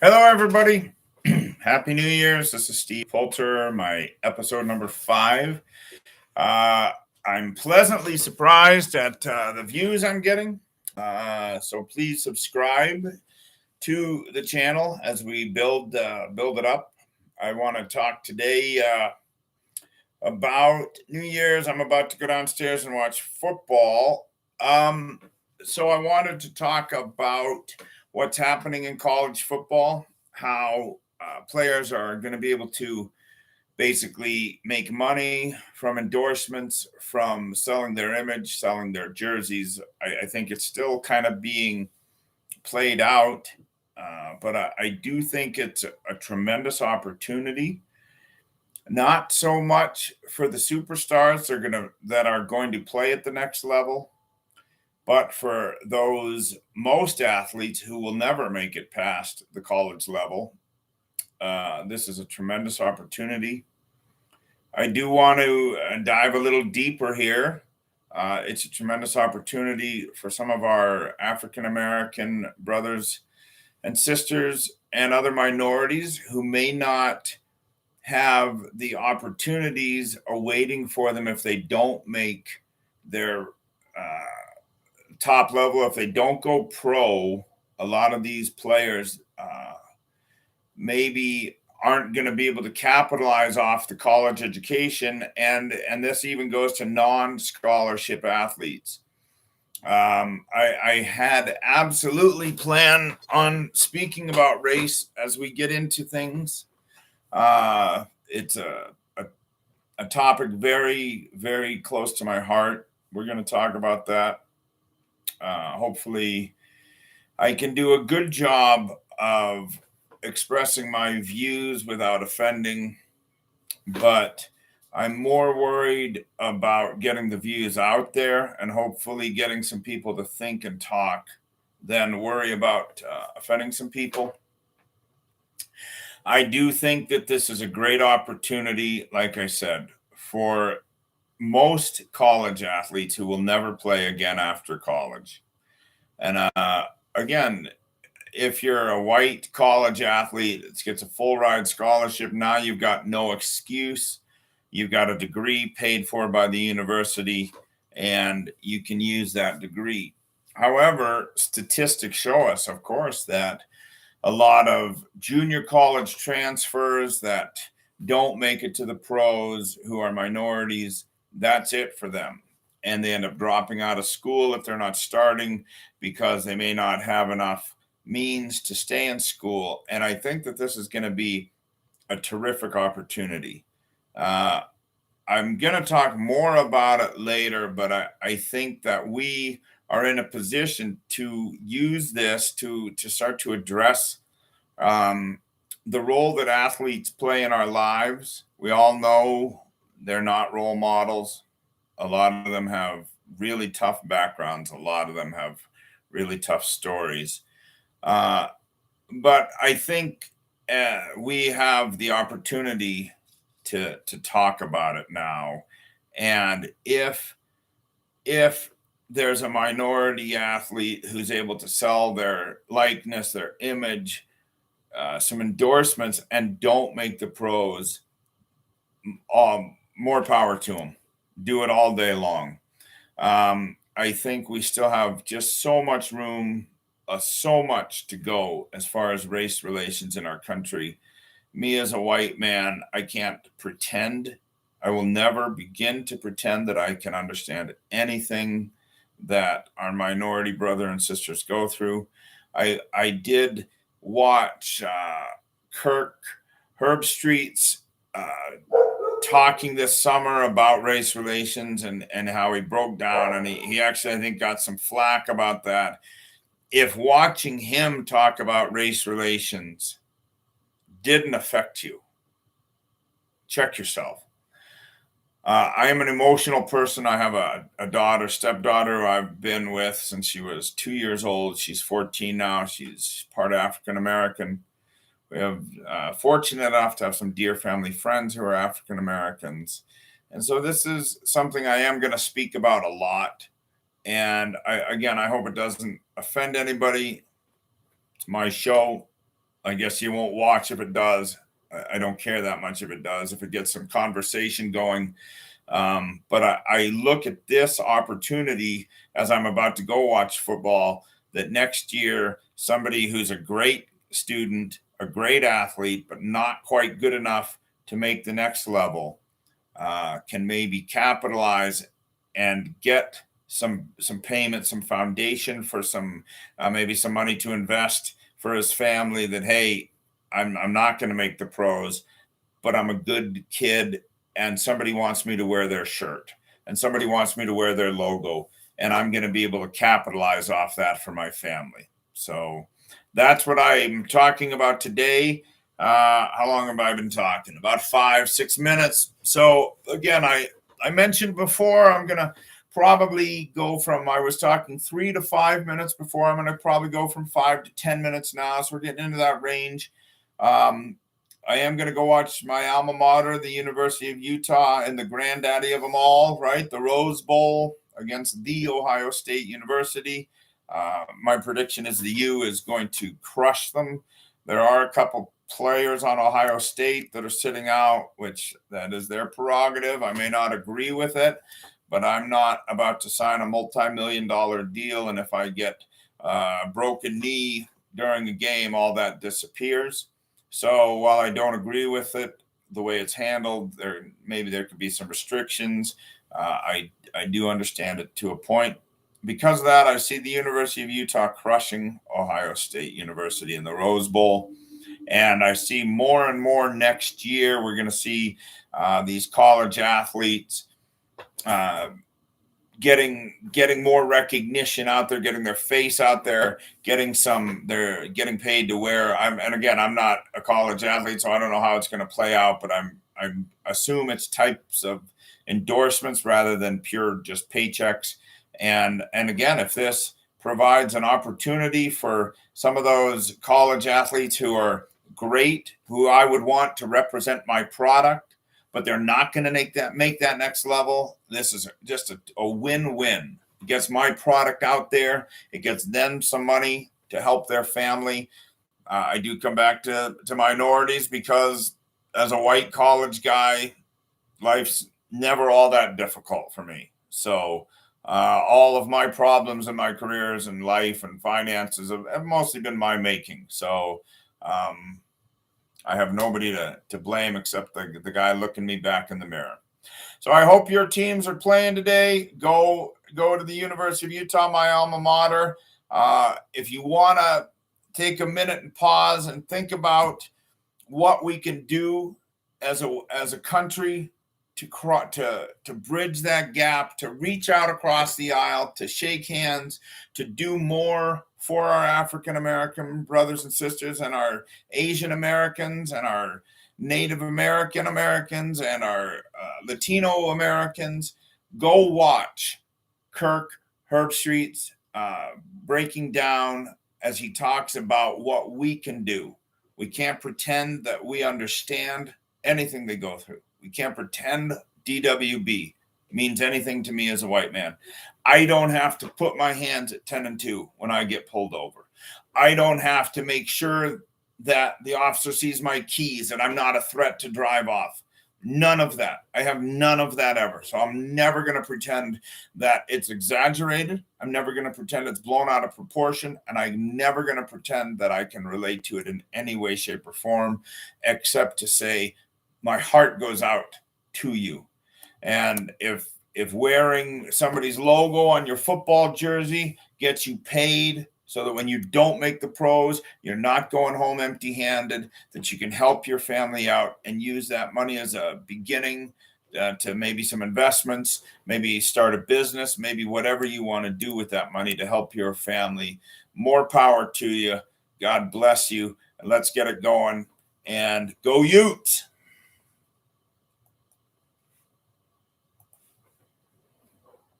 Hello, everybody. Happy New Year's. This is Steve Poulter, my episode number 5. I'm pleasantly surprised at the views I'm getting. So please subscribe to the channel as we build it up. I want to talk today about New Year's. I'm about to go downstairs and watch football. So I wanted to talk about what's happening in college football, how players are going to be able to basically make money from endorsements, from selling their image, selling their jerseys. I think it's still kind of being played out, but I do think it's a tremendous opportunity. Not so much for the superstars that are going to play at the next level, but for those most athletes who will never make it past the college level. This is a tremendous opportunity. I do want to dive a little deeper here. It's a tremendous opportunity for some of our African American brothers and sisters and other minorities who may not have the opportunities awaiting for them if they don't make their top level, if they don't go pro. A lot of these players maybe aren't going to be able to capitalize off the college education, and this even goes to non-scholarship athletes. I had absolutely planned on speaking about race as we get into things. It's a topic very, very close to my heart. We're going to talk about that. Hopefully, I can do a good job of expressing my views without offending, but I'm more worried about getting the views out there and hopefully getting some people to think and talk than worry about offending some people. I do think that this is a great opportunity, like I said, for most college athletes who will never play again after college. And again, if you're a white college athlete that gets a full ride scholarship, now you've got no excuse. You've got a degree paid for by the university, and you can use that degree. However, statistics show us, of course, that a lot of junior college transfers that don't make it to the pros, who are minorities, that's it for them. And they end up dropping out of school if they're not starting because they may not have enough means to stay in school. And I think that this is going to be a terrific opportunity. I'm going to talk more about it later, but I think that we are in a position to use this to start to address the role that athletes play in our lives. We all know they're not role models. A lot of them have really tough backgrounds. A lot of them have really tough stories. But I think we have the opportunity to talk about it now. And if there's a minority athlete who's able to sell their likeness, their image, some endorsements, and don't make the pros, more power to them. Do it all day long. I think we still have just so much room, so much to go as far as race relations in our country. Me as a white man, I can't pretend. I will never begin to pretend that I can understand anything that our minority brother and sisters go through. I did watch Herb Street's talking this summer about race relations and how he broke down, and he actually, I think, got some flack about that. If watching him talk about race relations didn't affect you, check yourself. I am an emotional person. I have a stepdaughter who I've been with since she was 2 years old. She's 14 now. She's part African American. We have fortunate enough to have some dear family friends who are African Americans. And so this is something I am going to speak about a lot. And I hope it doesn't offend anybody. It's my show. I guess you won't watch if it does. I don't care that much if it does, if it gets some conversation going. But I look at this opportunity as I'm about to go watch football, that next year, somebody who's a great student, a great athlete, but not quite good enough to make the next level, can maybe capitalize and get some payment, some foundation for some maybe some money to invest for his family. That, hey, I'm not going to make the pros, but I'm a good kid, and somebody wants me to wear their shirt, and somebody wants me to wear their logo, and I'm going to be able to capitalize off that for my family. So that's what I'm talking about today. How long have I been talking? About 5-6 minutes. So again, I mentioned before, I'm going to probably go from, I was talking 3 to 5 minutes before. I'm going to probably go from 5 to 10 minutes now. So we're getting into that range. I am going to go watch my alma mater, the University of Utah, and the granddaddy of them all, right? The Rose Bowl against the Ohio State University. My prediction is the U is going to crush them. There are a couple players on Ohio State that are sitting out, which that is their prerogative. I may not agree with it, but I'm not about to sign a multi-million-dollar deal. And if I get a broken knee during a game, all that disappears. So while I don't agree with it, the way it's handled, maybe there could be some restrictions. I do understand it to a point. Because of that, I see the University of Utah crushing Ohio State University in the Rose Bowl. And I see more and more next year, we're going to see these college athletes getting more recognition out there, getting their face out there, they're getting paid to wear. And again, I'm not a college athlete, so I don't know how it's going to play out, but I assume it's types of endorsements rather than pure just paychecks. And again, if this provides an opportunity for some of those college athletes who are great, who I would want to represent my product, but they're not going to make that next level, this is just a win-win. It gets my product out there. It gets them some money to help their family. I do come back to minorities because as a white college guy, life's never all that difficult for me. So all of my problems in my careers and life and finances have mostly been my making. So I have nobody to blame except the guy looking me back in the mirror. So I hope your teams are playing today. Go to the University of Utah, my alma mater. If you want to take a minute and pause and think about what we can do as a country to bridge that gap, to reach out across the aisle, to shake hands, to do more for our African American brothers and sisters, and our Asian Americans, and our Native American Americans, and our Latino Americans. Go watch Kirk Herbstreit's breaking down as he talks about what we can do. We can't pretend that we understand anything they go through. We can't pretend DWB means anything to me as a white man. I don't have to put my hands at 10-2 when I get pulled over. I don't have to make sure that the officer sees my keys and I'm not a threat to drive off. None of that. I have none of that ever. So I'm never going to pretend that it's exaggerated. I'm never going to pretend it's blown out of proportion. And I'm never going to pretend that I can relate to it in any way, shape, or form, except to say my heart goes out to you. And if wearing somebody's logo on your football jersey gets you paid so that when you don't make the pros, you're not going home empty-handed, that you can help your family out and use that money as a beginning to maybe some investments, maybe start a business, maybe whatever you want to do with that money to help your family. More power to you. God bless you. And let's get it going. And go Utes.